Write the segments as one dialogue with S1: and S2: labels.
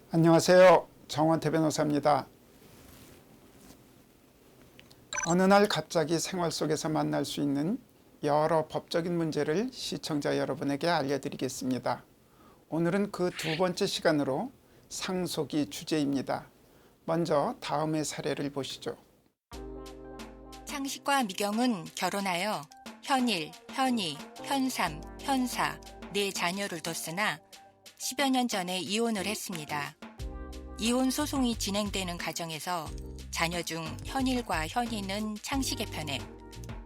S1: 안녕하세요. 정원태 변호사입니다. 어느 날 갑자기 생활 속에서 만날 수 있는 여러 법적인 문제를 시청자 여러분에게 알려드리겠습니다. 오늘은 그 두 번째 시간으로 상속이 주제입니다. 먼저 다음의 사례를 보시죠.
S2: 창식과 미경은 결혼하여 현일, 현희, 현삼, 현사 네 자녀를 뒀으나 10여 년 전에 이혼을 했습니다. 이혼 소송이 진행되는 과정에서 자녀 중 현일과 현희는 창식의 편에,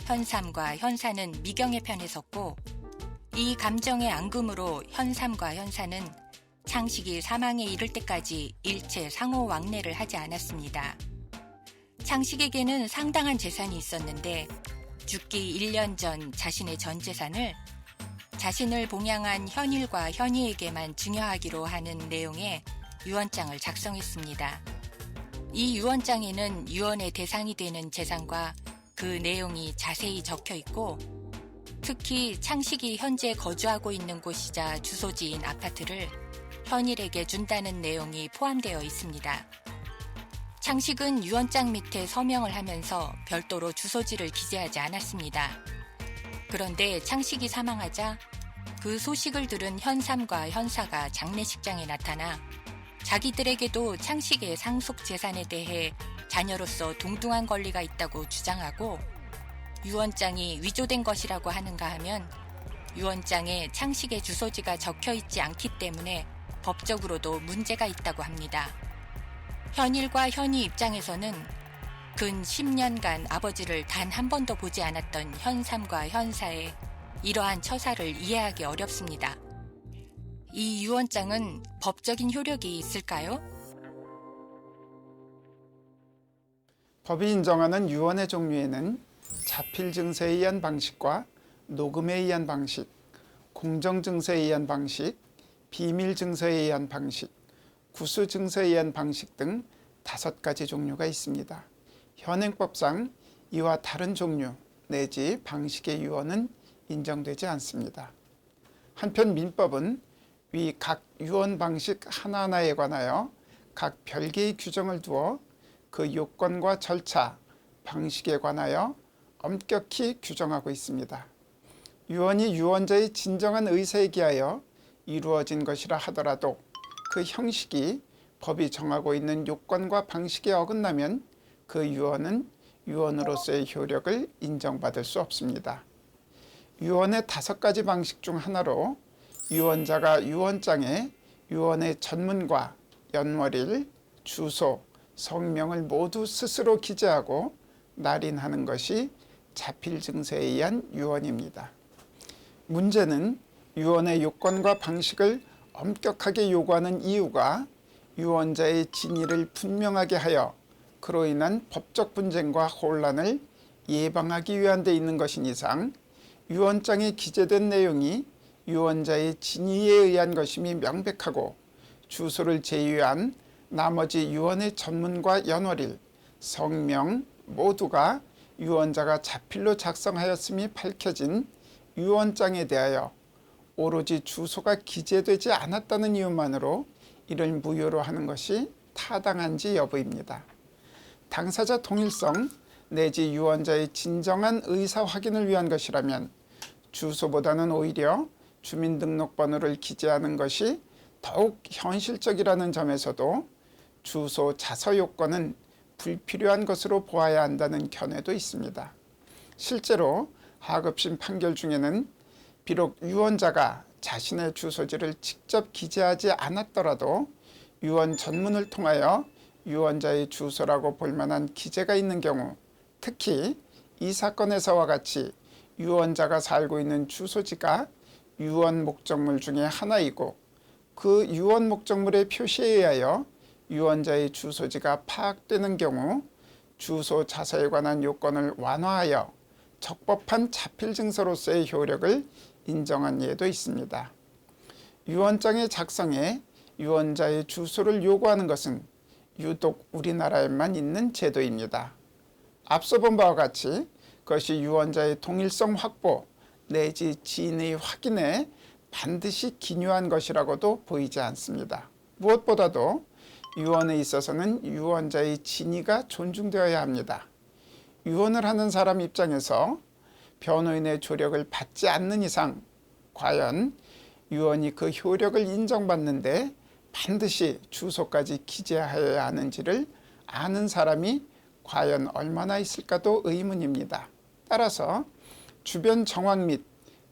S2: 현삼과 현사는 미경의 편에 섰고, 이 감정의 앙금으로 현삼과 현사는 창식이 사망에 이를 때까지 일체 상호 왕래를 하지 않았습니다. 창식에게는 상당한 재산이 있었는데 죽기 1년 전 자신의 전 재산을 자신을 봉양한 현일과 현희에게만 증여하기로 하는 내용의 유언장을 작성했습니다. 이 유언장에는 유언의 대상이 되는 재산과 그 내용이 자세히 적혀 있고, 특히 창식이 현재 거주하고 있는 곳이자 주소지인 아파트를 현일에게 준다는 내용이 포함되어 있습니다. 창식은 유언장 밑에 서명을 하면서 별도로 주소지를 기재하지 않았습니다. 그런데 창식이 사망하자 그 소식을 들은 현삼과 현사가 장례식장에 나타나 자기들에게도 창식의 상속 재산에 대해 자녀로서 동등한 권리가 있다고 주장하고, 유언장이 위조된 것이라고 하는가 하면 유언장에 창식의 주소지가 적혀 있지 않기 때문에 법적으로도 문제가 있다고 합니다. 현일과 현희 입장에서는 근 10년간 아버지를 단 한 번도 보지 않았던 현삼과 현사의 이러한 처사를 이해하기 어렵습니다. 이 유언장은 법적인 효력이 있을까요?
S1: 법이 인정하는 유언의 종류에는 자필 증서에 의한 방식과 녹음에 의한 방식, 공정 증서에 의한 방식, 비밀 증서에 의한 방식, 구수 증서에 의한 방식 등 5가지 종류가 있습니다. 현행법상 이와 다른 종류 내지 방식의 유언은 인정되지 않습니다. 한편 민법은 위 각 유언 방식 하나하나에 관하여 각 별개의 규정을 두어 그 요건과 절차, 방식에 관하여 엄격히 규정하고 있습니다. 유언이 유언자의 진정한 의사에 기하여 이루어진 것이라 하더라도 그 형식이 법이 정하고 있는 요건과 방식에 어긋나면 그 유언은 유언으로서의 효력을 인정받을 수 없습니다. 유언의 5가지 방식 중 하나로 유언자가 유언장에 유언의 전문과 연월일, 주소, 성명을 모두 스스로 기재하고 날인하는 것이 자필 증서에 의한 유언입니다. 문제는 유언의 요건과 방식을 엄격하게 요구하는 이유가 유언자의 진위를 분명하게 하여 그로 인한 법적 분쟁과 혼란을 예방하기 위한 데 있는 것인 이상 유언장에 기재된 내용이 유언자의 진위에 의한 것임이 명백하고 주소를 제외한 나머지 유언의 전문과 연월일, 성명 모두가 유언자가 자필로 작성하였음이 밝혀진 유언장에 대하여 오로지 주소가 기재되지 않았다는 이유만으로 이를 무효로 하는 것이 타당한지 여부입니다. 당사자 동일성 내지 유언자의 진정한 의사 확인을 위한 것이라면 주소보다는 오히려 주민등록번호를 기재하는 것이 더욱 현실적이라는 점에서도 주소 자서 요건은 불필요한 것으로 보아야 한다는 견해도 있습니다. 실제로 하급심 판결 중에는 비록 유언자가 자신의 주소지를 직접 기재하지 않았더라도 유언 전문을 통하여 유언자의 주소라고 볼 만한 기재가 있는 경우, 특히 이 사건에서와 같이 유언자가 살고 있는 주소지가 유언 목적물 중에 하나이고 그 유언 목적물의 표시에 의하여 유언자의 주소지가 파악되는 경우 주소 자서에 관한 요건을 완화하여 적법한 자필 증서로서의 효력을 인정한 예도 있습니다. 유언장의 작성에 유언자의 주소를 요구하는 것은 유독 우리나라에만 있는 제도입니다. 앞서 본 바와 같이 그것이 유언자의 동일성 확보 내지 진의 확인에 반드시 기여한 것이라고도 보이지 않습니다. 무엇보다도 유언에 있어서는 유언자의 진위가 존중되어야 합니다. 유언을 하는 사람 입장에서 변호인의 조력을 받지 않는 이상 과연 유언이 그 효력을 인정받는데 반드시 주소까지 기재하여야 하는지를 아는 사람이 과연 얼마나 있을까도 의문입니다. 따라서 주변 정황 및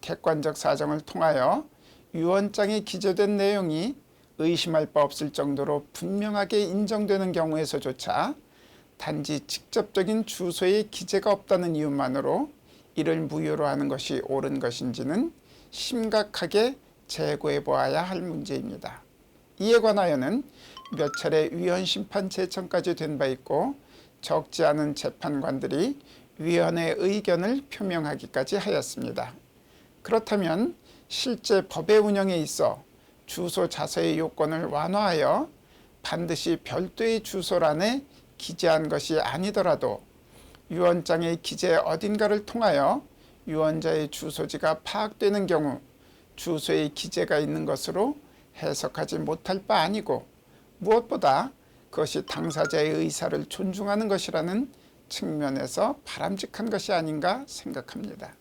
S1: 객관적 사정을 통하여 유언장에 기재된 내용이 의심할 바 없을 정도로 분명하게 인정되는 경우에서조차 단지 직접적인 주소의 기재가 없다는 이유만으로 이를 무효로 하는 것이 옳은 것인지는 심각하게 재고해 보아야 할 문제입니다. 이에 관하여는 몇 차례 위헌 심판 제청까지 된 바 있고 적지 않은 재판관들이 위헌의 의견을 표명하기까지 하였습니다. 그렇다면 실제 법의 운영에 있어 주소 자서의 요건을 완화하여 반드시 별도의 주소란에 기재한 것이 아니더라도 유언장의 기재 어딘가를 통하여 유언자의 주소지가 파악되는 경우 주소의 기재가 있는 것으로 해석하지 못할 바 아니고 무엇보다 그것이 당사자의 의사를 존중하는 것이라는 측면에서 바람직한 것이 아닌가 생각합니다.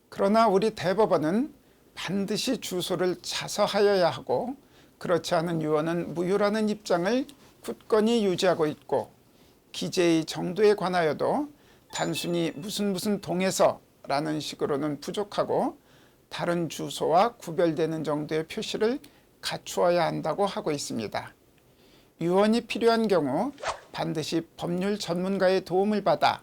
S1: 그러나 우리 대법원은 반드시 주소를 자서하여야 하고 그렇지 않은 유언은 무효라는 입장을 굳건히 유지하고 있고 기재의 정도에 관하여도 단순히 무슨 동에서라는 식으로는 부족하고 다른 주소와 구별되는 정도의 표시를 갖추어야 한다고 하고 있습니다. 유언이 필요한 경우 반드시 법률 전문가의 도움을 받아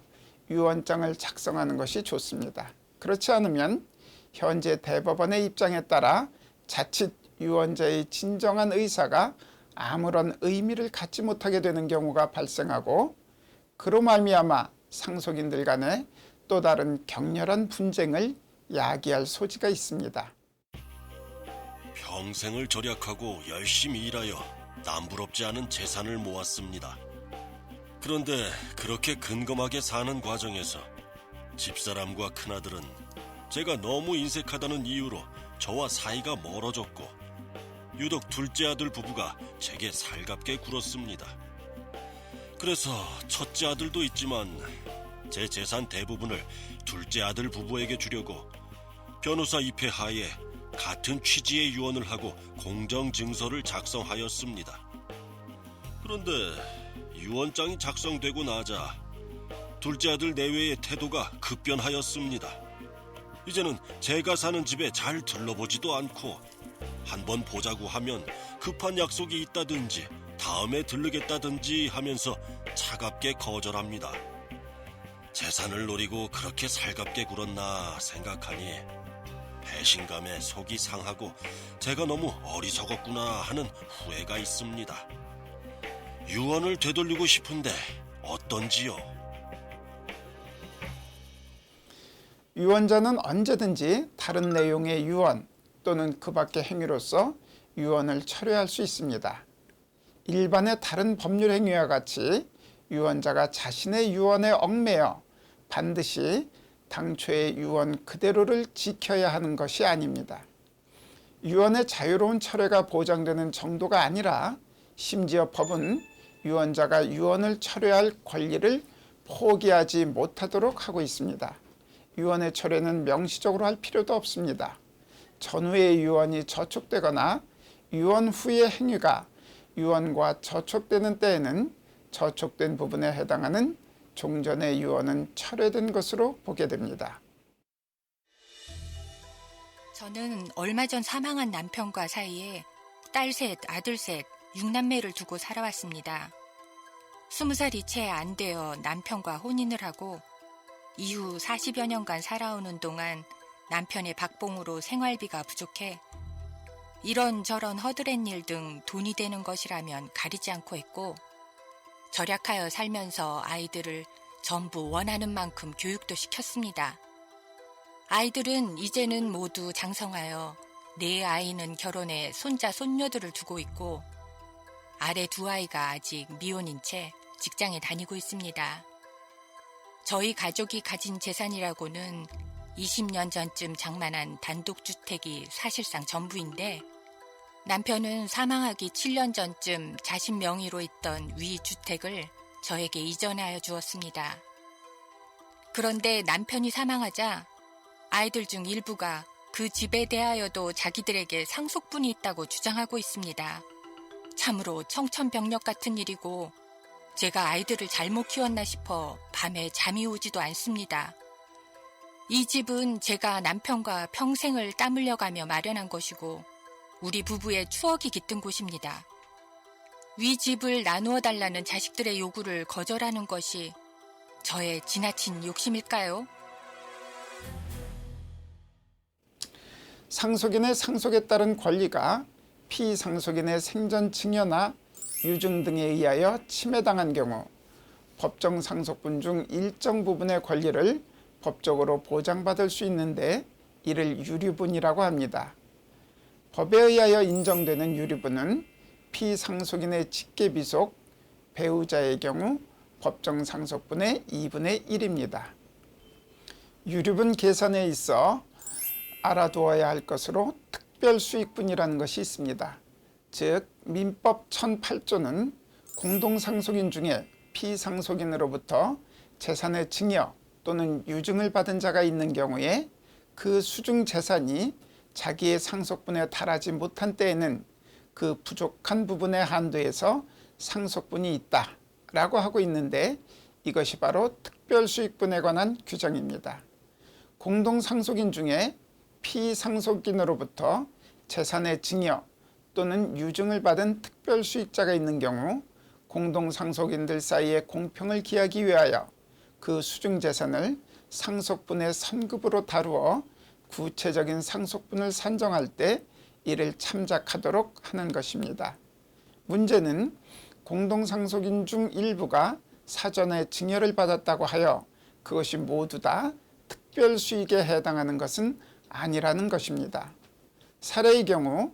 S1: 유언장을 작성하는 것이 좋습니다. 그렇지 않으면 현재 대법원의 입장에 따라 자칫 유언자의 진정한 의사가 아무런 의미를 갖지 못하게 되는 경우가 발생하고 그로 말미암아 상속인들 간에 또 다른 격렬한 분쟁을 야기할 소지가 있습니다.
S3: 평생을 절약하고 열심히 일하여 남부럽지 않은 재산을 모았습니다. 그런데 그렇게 근검하게 사는 과정에서 집사람과 큰아들은 제가 너무 인색하다는 이유로 저와 사이가 멀어졌고 유독 둘째 아들 부부가 제게 살갑게 굴었습니다. 그래서 첫째 아들도 있지만 제 재산 대부분을 둘째 아들 부부에게 주려고 변호사 입회 하에 같은 취지의 유언을 하고 공정증서를 작성하였습니다. 그런데 유언장이 작성되고 나자 둘째 아들 내외의 태도가 급변하였습니다. 이제는 제가 사는 집에 잘 들러보지도 않고 한번 보자고 하면 급한 약속이 있다든지 다음에 들르겠다든지 하면서 차갑게 거절합니다. 재산을 노리고 그렇게 살갑게 굴었나 생각하니 배신감에 속이 상하고 제가 너무 어리석었구나 하는 후회가 있습니다. 유언을 되돌리고 싶은데 어떤지요?
S1: 유언자는 언제든지 다른 내용의 유언 또는 그 밖의 행위로서 유언을 철회할 수 있습니다. 일반의 다른 법률 행위와 같이 유언자가 자신의 유언에 얽매여 반드시 당초의 유언 그대로를 지켜야 하는 것이 아닙니다. 유언의 자유로운 철회가 보장되는 정도가 아니라 심지어 법은 유언자가 유언을 철회할 권리를 포기하지 못하도록 하고 있습니다. 유언의 철회는 명시적으로 할 필요도 없습니다. 전후의 유언이 저촉되거나 유언 후의 행위가 유언과 저촉되는 때에는 저촉된 부분에 해당하는 종전의 유언은 철회된 것으로 보게 됩니다.
S2: 저는 얼마 전 사망한 남편과 사이에 딸 셋, 아들 셋, 6남매를 두고 살아왔습니다. 20살이 채 안 되어 남편과 혼인을 하고 이후 40여 년간 살아오는 동안 남편의 박봉으로 생활비가 부족해 이런저런 허드렛 일 등 돈이 되는 것이라면 가리지 않고 했고 절약하여 살면서 아이들을 전부 원하는 만큼 교육도 시켰습니다. 아이들은 이제는 모두 장성하여 네 아이는 결혼해 손자 손녀들을 두고 있고 아래 두 아이가 아직 미혼인 채 직장에 다니고 있습니다. 저희 가족이 가진 재산이라고는 20년 전쯤 장만한 단독주택이 사실상 전부인데 남편은 사망하기 7년 전쯤 자신 명의로 있던 위 주택을 저에게 이전하여 주었습니다. 그런데 남편이 사망하자 아이들 중 일부가 그 집에 대하여도 자기들에게 상속분이 있다고 주장하고 있습니다. 참으로 청천벽력 같은 일이고 제가 아이들을 잘못 키웠나 싶어 밤에 잠이 오지도 않습니다. 이 집은 제가 남편과 평생을 땀 흘려가며 마련한 것이고 우리 부부의 추억이 깃든 곳입니다. 위 집을 나누어 달라는 자식들의 요구를 거절하는 것이 저의 지나친 욕심일까요?
S1: 상속인의 상속에 따른 권리가 피상속인의 생전 증여나 유증 등에 의하여 침해당한 경우 법정 상속분 중 일정 부분의 권리를 법적으로 보장받을 수 있는데 이를 유류분이라고 합니다. 법에 의하여 인정되는 유류분은 피상속인의 직계비속, 배우자의 경우 법정 상속분의 2분의 1입니다. 유류분 계산에 있어 알아두어야 할 것으로 특별수익분이라는 것이 있습니다. 즉 민법 1008조는 공동상속인 중에 피상속인으로부터 재산의 증여 또는 유증을 받은 자가 있는 경우에 그 수증 재산이 자기의 상속분에 달하지 못한 때에는 그 부족한 부분에 한도해서 상속분이 있다라고 하고 있는데 이것이 바로 특별수익분에 관한 규정입니다. 공동상속인 중에 피상속인으로부터 재산의 증여 또는 유증을 받은 특별수익자가 있는 경우 공동상속인들 사이의 공평을 기하기 위하여 그 수증재산을 상속분의 선급으로 다루어 구체적인 상속분을 산정할 때 이를 참작하도록 하는 것입니다. 문제는 공동상속인 중 일부가 사전에 증여를 받았다고 하여 그것이 모두 다 특별수익에 해당하는 것은 아니라는 것입니다. 사례의 경우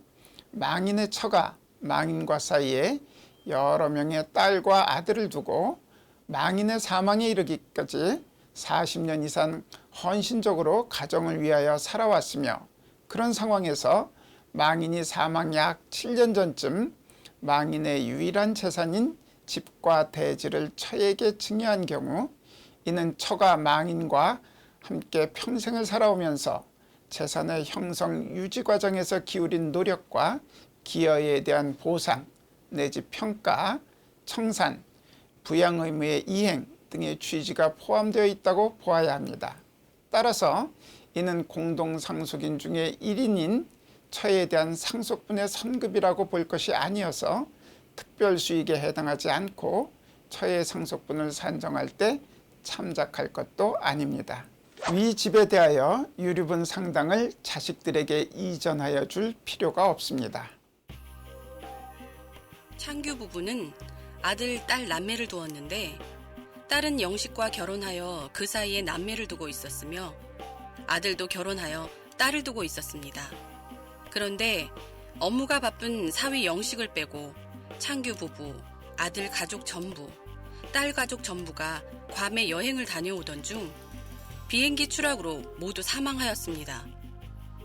S1: 망인의 처가 망인과 사이에 여러 명의 딸과 아들을 두고 망인의 사망에 이르기까지 40년 이상 헌신적으로 가정을 위하여 살아왔으며 그런 상황에서 망인이 사망 약 7년 전쯤 망인의 유일한 재산인 집과 대지를 처에게 증여한 경우 이는 처가 망인과 함께 평생을 살아오면서 재산의 형성 유지 과정에서 기울인 노력과 기여에 대한 보상 내지 평가, 청산, 부양 의무의 이행 등의 취지가 포함되어 있다고 보아야 합니다. 따라서 이는 공동상속인 중에 1인인 처에 대한 상속분의 선급이라고 볼 것이 아니어서 특별수익에 해당하지 않고 처의 상속분을 산정할 때 참작할 것도 아닙니다. 위 집에 대하여 유류분 상당을 자식들에게 이전하여 줄 필요가 없습니다.
S4: 창규 부부는 아들, 딸, 남매를 두었는데 딸은 영식과 결혼하여 그 사이에 남매를 두고 있었으며 아들도 결혼하여 딸을 두고 있었습니다. 그런데 업무가 바쁜 사위 영식을 빼고 창규 부부, 아들 가족 전부, 딸 가족 전부가 괌에 여행을 다녀오던 중 비행기 추락으로 모두 사망하였습니다.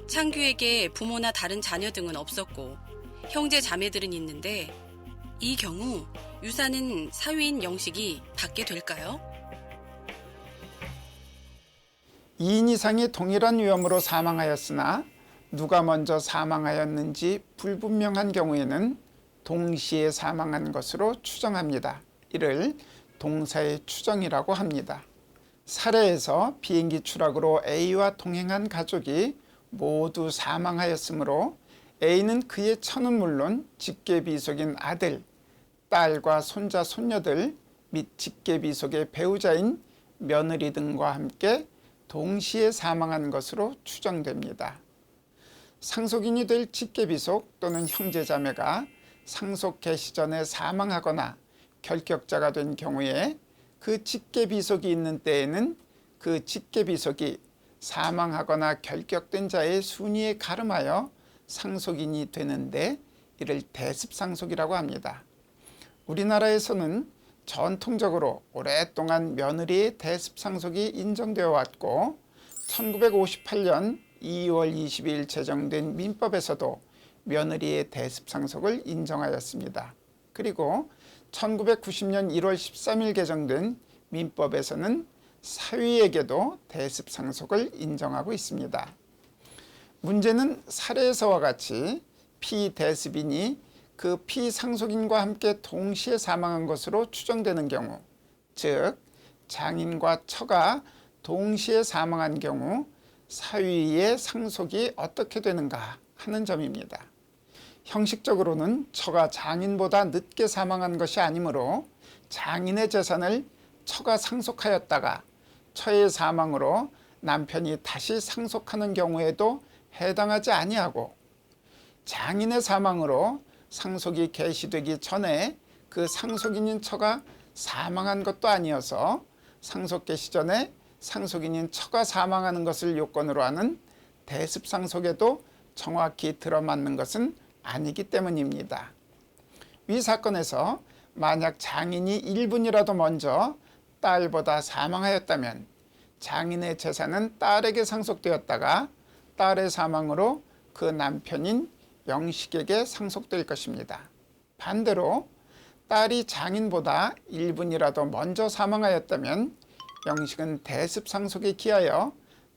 S4: 창규에게 부모나 다른 자녀 등은 없었고 형제 자매들은 있는데 이 경우 유산은 사위인 영식이 받게 될까요?
S1: 2인 이상이 동일한 위험으로 사망하였으나 누가 먼저 사망하였는지 불분명한 경우에는 동시에 사망한 것으로 추정합니다. 이를 동사의 추정이라고 합니다. 사례에서 비행기 추락으로 A와 동행한 가족이 모두 사망하였으므로 A는 그의 처는 물론 직계비속인 아들, 딸과 손자, 손녀들 및 직계비속의 배우자인 며느리 등과 함께 동시에 사망한 것으로 추정됩니다. 상속인이 될 직계비속 또는 형제자매가 상속 개시 전에 사망하거나 결격자가 된 경우에 그 직계비속이 있는 때에는 그 직계비속이 사망하거나 결격된 자의 순위에 가름하여 상속인이 되는데 이를 대습상속이라고 합니다. 우리나라에서는 전통적으로 오랫동안 며느리의 대습상속이 인정되어 왔고 1958년 2월 22일 제정된 민법에서도 며느리의 대습상속을 인정하였습니다. 그리고 1990년 1월 13일 개정된 민법에서는 사위에게도 대습상속을 인정하고 있습니다. 문제는 사례에서와 같이 피대습인이 그 피상속인과 함께 동시에 사망한 것으로 추정되는 경우, 즉 장인과 처가 동시에 사망한 경우 사위의 상속이 어떻게 되는가 하는 점입니다. 형식적으로는 처가 장인보다 늦게 사망한 것이 아니므로 장인의 재산을 처가 상속하였다가 처의 사망으로 남편이 다시 상속하는 경우에도 해당하지 아니하고, 장인의 사망으로 상속이 개시되기 전에 그 상속인인 처가 사망한 것도 아니어서 상속 개시 전에 상속인인 처가 사망하는 것을 요건으로 하는 대습상속에도 정확히 들어맞는 것은 아니기 때문입니다. 위 사건에서 만약 장인이 1분이라도 먼저 딸보다 사망하였다면 장인의 재산은 딸에게 상속되었다가 딸의 사망으로 그 남편인 영식에게 상속될 것입니다. 반대로 딸이 장인보다 1분이라도 먼저 사망하였다면 영식은 대습상속에 기하여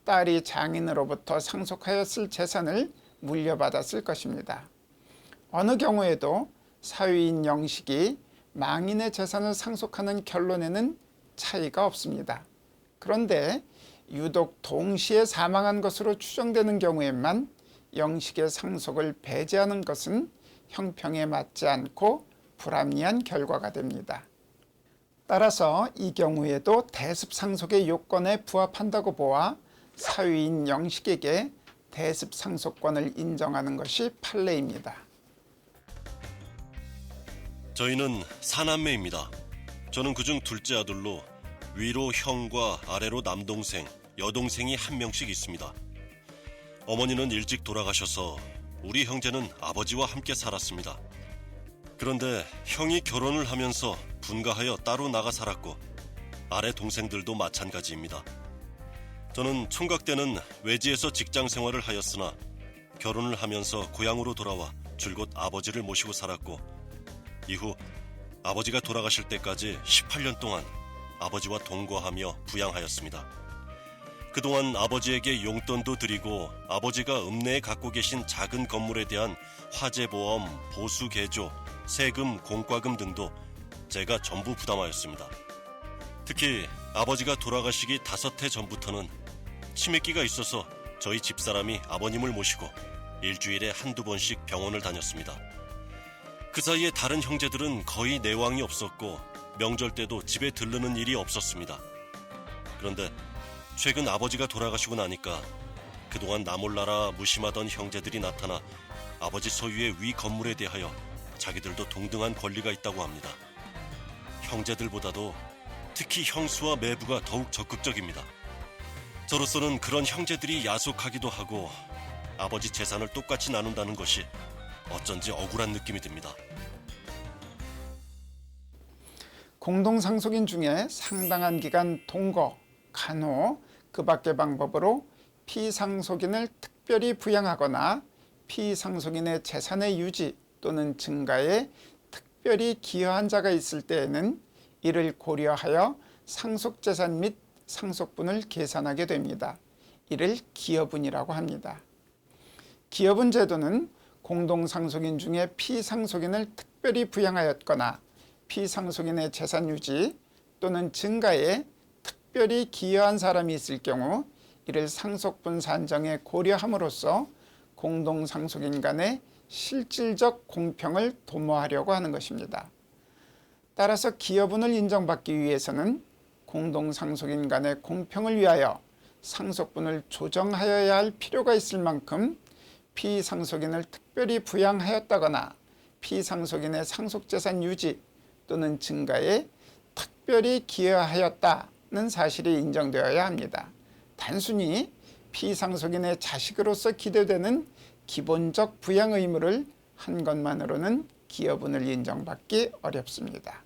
S1: 딸이 장인으로부터 상속하였을 재산을 물려받았을 것입니다. 어느 경우에도 사위인 영식이 망인의 재산을 상속하는 결론에는 차이가 없습니다. 그런데 유독 동시에 사망한 것으로 추정되는 경우에만 영식의 상속을 배제하는 것은 형평에 맞지 않고 불합리한 결과가 됩니다. 따라서 이 경우에도 대습상속의 요건에 부합한다고 보아 사위인 영식에게 대습상속권을 인정하는 것이 판례입니다.
S3: 저희는 사남매입니다. 저는 그중 둘째 아들로 위로 형과 아래로 남동생, 여동생이 한 명씩 있습니다. 어머니는 일찍 돌아가셔서 우리 형제는 아버지와 함께 살았습니다. 그런데 형이 결혼을 하면서 분가하여 따로 나가 살았고 아래 동생들도 마찬가지입니다. 저는 총각 때는 외지에서 직장 생활을 하였으나 결혼을 하면서 고향으로 돌아와 줄곧 아버지를 모시고 살았고 이후 아버지가 돌아가실 때까지 18년 동안 아버지와 동거하며 부양하였습니다. 그동안 아버지에게 용돈도 드리고 아버지가 읍내에 갖고 계신 작은 건물에 대한 화재보험, 보수개조, 세금, 공과금 등도 제가 전부 부담하였습니다. 특히 아버지가 돌아가시기 5해 전부터는 치매기가 있어서 저희 집사람이 아버님을 모시고 일주일에 한두 번씩 병원을 다녔습니다. 그 사이에 다른 형제들은 거의 내왕이 없었고 명절 때도 집에 들르는 일이 없었습니다. 그런데 최근 아버지가 돌아가시고 나니까 그동안 나 몰라라 무심하던 형제들이 나타나 아버지 소유의 위 건물에 대하여 자기들도 동등한 권리가 있다고 합니다. 형제들보다도 특히 형수와 매부가 더욱 적극적입니다. 저로서는 그런 형제들이 야속하기도 하고 아버지 재산을 똑같이 나눈다는 것이 어쩐지 억울한 느낌이 듭니다.
S1: 공동상속인 중에 상당한 기간 동거, 간호, 그 밖의 방법으로 피상속인을 특별히 부양하거나 피상속인의 재산의 유지 또는 증가에 특별히 기여한 자가 있을 때에는 이를 고려하여 상속재산 및 상속분을 계산하게 됩니다. 이를 기여분이라고 합니다. 기여분 제도는 공동상속인 중에 피상속인을 특별히 부양하였거나 피상속인의 재산 유지 또는 증가에 특별히 기여한 사람이 있을 경우 이를 상속분 산정에 고려함으로써 공동상속인 간의 실질적 공평을 도모하려고 하는 것입니다. 따라서 기여분을 인정받기 위해서는 공동상속인 간의 공평을 위하여 상속분을 조정하여야 할 필요가 있을 만큼 피상속인을 특별히 부양하였다거나 피상속인의 상속재산 유지 또는 증가에 특별히 기여하였다는 사실이 인정되어야 합니다. 단순히 피상속인의 자식으로서 기대되는 기본적 부양 의무를 한 것만으로는 기여분을 인정받기 어렵습니다.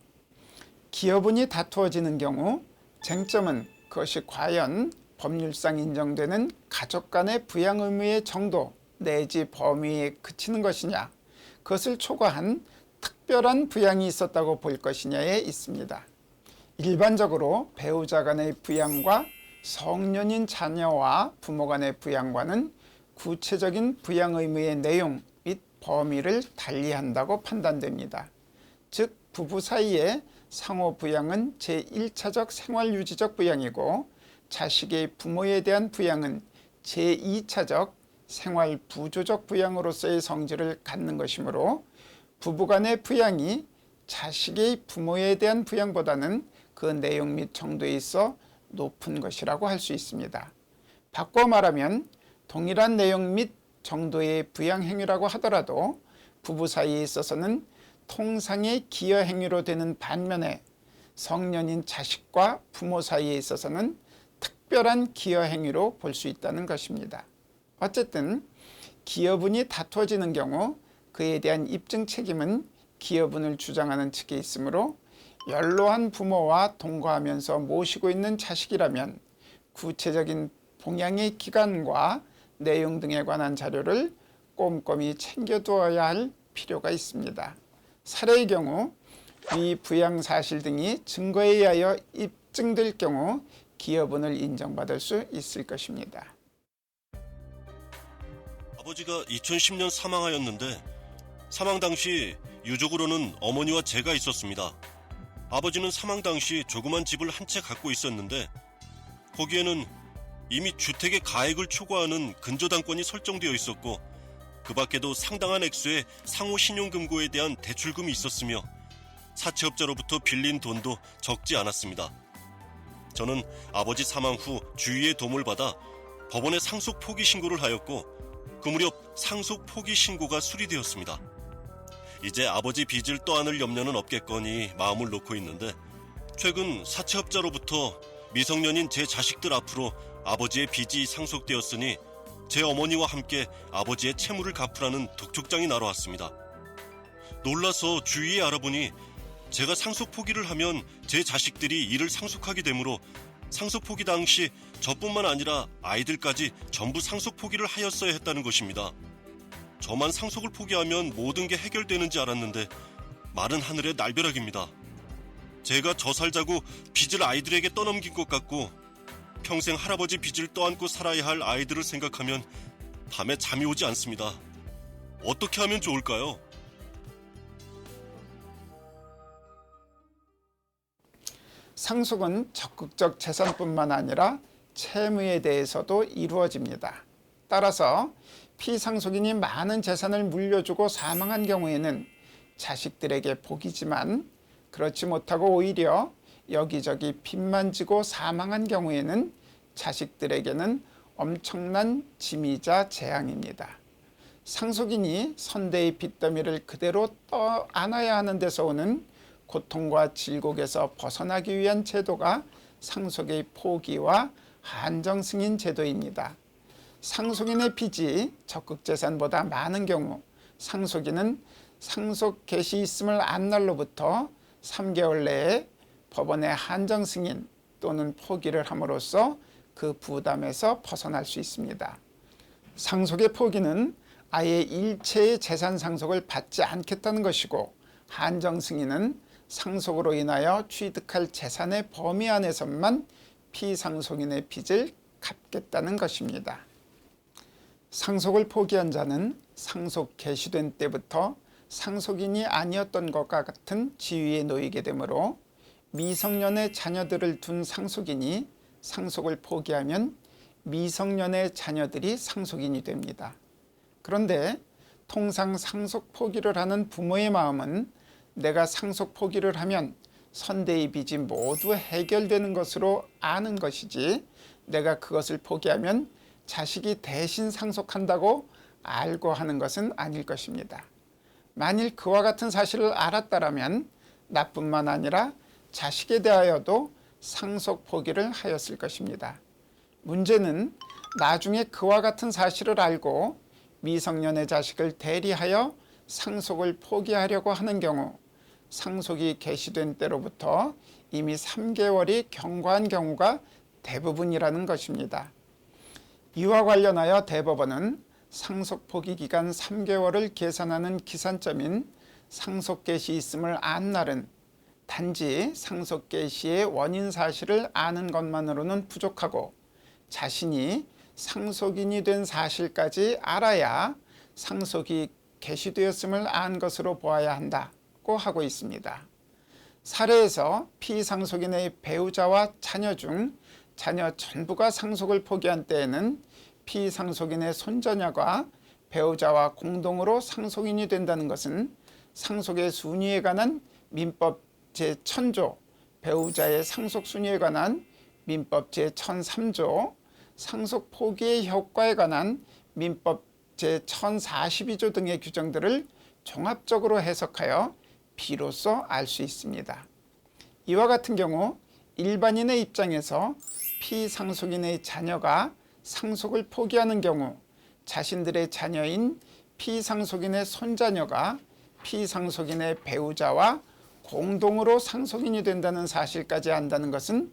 S1: 기여분이 다투어지는 경우 쟁점은 그것이 과연 법률상 인정되는 가족 간의 부양 의무의 정도는 내지 범위에 그치는 것이냐, 그것을 초과한 특별한 부양이 있었다고 볼 것이냐에 있습니다. 일반적으로 배우자 간의 부양과 성년인 자녀와 부모 간의 부양과는 구체적인 부양 의무의 내용 및 범위를 달리한다고 판단됩니다. 즉 부부 사이의 상호 부양은 제1차적 생활유지적 부양이고 자식의 부모에 대한 부양은 제2차적 생활부조적 부양으로서의 성질을 갖는 것이므로 부부간의 부양이 자식의 부모에 대한 부양보다는 그 내용 및 정도에 있어 높은 것이라고 할 수 있습니다. 바꿔 말하면 동일한 내용 및 정도의 부양 행위라고 하더라도 부부 사이에 있어서는 통상의 기여 행위로 되는 반면에 성년인 자식과 부모 사이에 있어서는 특별한 기여 행위로 볼 수 있다는 것입니다. 어쨌든 기여분이 다투어지는 경우 그에 대한 입증 책임은 기여분을 주장하는 측에 있으므로 연로한 부모와 동거하면서 모시고 있는 자식이라면 구체적인 봉양의 기간과 내용 등에 관한 자료를 꼼꼼히 챙겨두어야 할 필요가 있습니다. 살해의 경우 이 부양 사실 등이 증거에 의하여 입증될 경우 기여분을 인정받을 수 있을 것입니다.
S3: 아버지가 2010년 사망하였는데 사망 당시 유족으로는 어머니와 제가 있었습니다. 아버지는 사망 당시 조그만 집을 한 채 갖고 있었는데 거기에는 이미 주택의 가액을 초과하는 근저당권이 설정되어 있었고 그 밖에도 상당한 액수의 상호 신용금고에 대한 대출금이 있었으며 사채업자로부터 빌린 돈도 적지 않았습니다. 저는 아버지 사망 후 주위의 도움을 받아 법원에 상속 포기 신고를 하였고 그 무렵 상속 포기 신고가 수리되었습니다. 이제 아버지 빚을 떠안을 염려는 없겠거니 마음을 놓고 있는데 최근 사채업자로부터 미성년인 제 자식들 앞으로 아버지의 빚이 상속되었으니 제 어머니와 함께 아버지의 채무를 갚으라는 독촉장이 날아왔습니다. 놀라서 주위에 알아보니 제가 상속 포기를 하면 제 자식들이 이를 상속하게 되므로 상속 포기 당시 저뿐만 아니라 아이들까지 전부 상속 포기를 하였어야 했다는 것입니다. 저만 상속을 포기하면 모든 게 해결되는지 알았는데 마른 하늘의 날벼락입니다. 제가 저 살자고 빚을 아이들에게 떠넘긴 것 같고 평생 할아버지 빚을 떠안고 살아야 할 아이들을 생각하면 밤에 잠이 오지 않습니다. 어떻게 하면 좋을까요?
S1: 상속은 적극적 재산뿐만 아니라 채무에 대해서도 이루어집니다. 따라서 피상속인이 많은 재산을 물려주고 사망한 경우에는 자식들에게 복이지만 그렇지 못하고 오히려 여기저기 빚만 지고 사망한 경우에는 자식들에게는 엄청난 짐이자 재앙입니다. 상속인이 선대의 빚더미를 그대로 떠안아야 하는 데서 오는 고통과 질곡에서 벗어나기 위한 제도가 상속의 포기와 한정승인 제도입니다. 상속인의 빚이 적극재산보다 많은 경우 상속인은 상속 개시 있음을 안 날로부터 3개월 내에 법원에 한정승인 또는 포기를 함으로써 그 부담에서 벗어날 수 있습니다. 상속의 포기는 아예 일체의 재산 상속을 받지 않겠다는 것이고 한정승인은 상속으로 인하여 취득할 재산의 범위 안에서만 피상속인의 빚을 갚겠다는 것입니다. 상속을 포기한 자는 상속 개시된 때부터 상속인이 아니었던 것과 같은 지위에 놓이게 되므로 미성년의 자녀들을 둔 상속인이 상속을 포기하면 미성년의 자녀들이 상속인이 됩니다. 그런데 통상 상속 포기를 하는 부모의 마음은 내가 상속 포기를 하면 선대의 빚이 모두 해결되는 것으로 아는 것이지 내가 그것을 포기하면 자식이 대신 상속한다고 알고 하는 것은 아닐 것입니다. 만일 그와 같은 사실을 알았다라면 나뿐만 아니라 자식에 대하여도 상속 포기를 하였을 것입니다. 문제는 나중에 그와 같은 사실을 알고 미성년의 자식을 대리하여 상속을 포기하려고 하는 경우 상속이 개시된 때로부터 이미 3개월이 경과한 경우가 대부분이라는 것입니다. 이와 관련하여 대법원은 상속 포기 기간 3개월을 계산하는 기산점인 상속 개시 있음을 안 날은 단지 상속 개시의 원인 사실을 아는 것만으로는 부족하고 자신이 상속인이 된 사실까지 알아야 상속이 개시되었음을 안 것으로 보아야 한다고 하고 있습니다. 사례에서 피상속인의 배우자와 자녀 중 자녀 전부가 상속을 포기한 때에는 피상속인의 손자녀가 배우자와 공동으로 상속인이 된다는 것은 상속의 순위에 관한 민법 제1000조, 배우자의 상속 순위에 관한 민법 제1003조, 상속 포기의 효과에 관한 민법 제1042조 등의 규정들을 종합적으로 해석하여 비로소 알 수 있습니다. 이와 같은 경우 일반인의 입장에서 피상속인의 자녀가 상속을 포기하는 경우 자신들의 자녀인 피상속인의 손자녀가 피상속인의 배우자와 공동으로 상속인이 된다는 사실까지 안다는 것은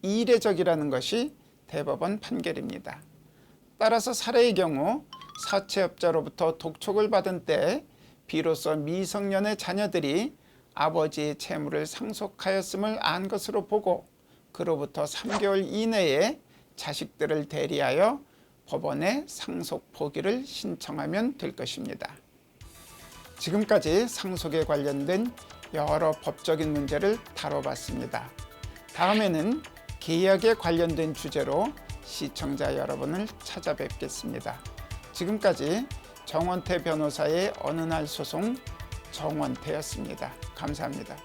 S1: 이례적이라는 것이 대법원 판결입니다. 따라서 사례의 경우 사채업자로부터 독촉을 받은 때 비로소 미성년의 자녀들이 아버지의 채무를 상속하였음을 안 것으로 보고 그로부터 3개월 이내에 자식들을 대리하여 법원에 상속 포기를 신청하면 될 것입니다. 지금까지 상속에 관련된 여러 법적인 문제를 다뤄봤습니다. 다음에는 계약에 관련된 주제로 시청자 여러분을 찾아뵙겠습니다. 지금까지 정원태 변호사의 어느 날 소송 정원태였습니다. 감사합니다.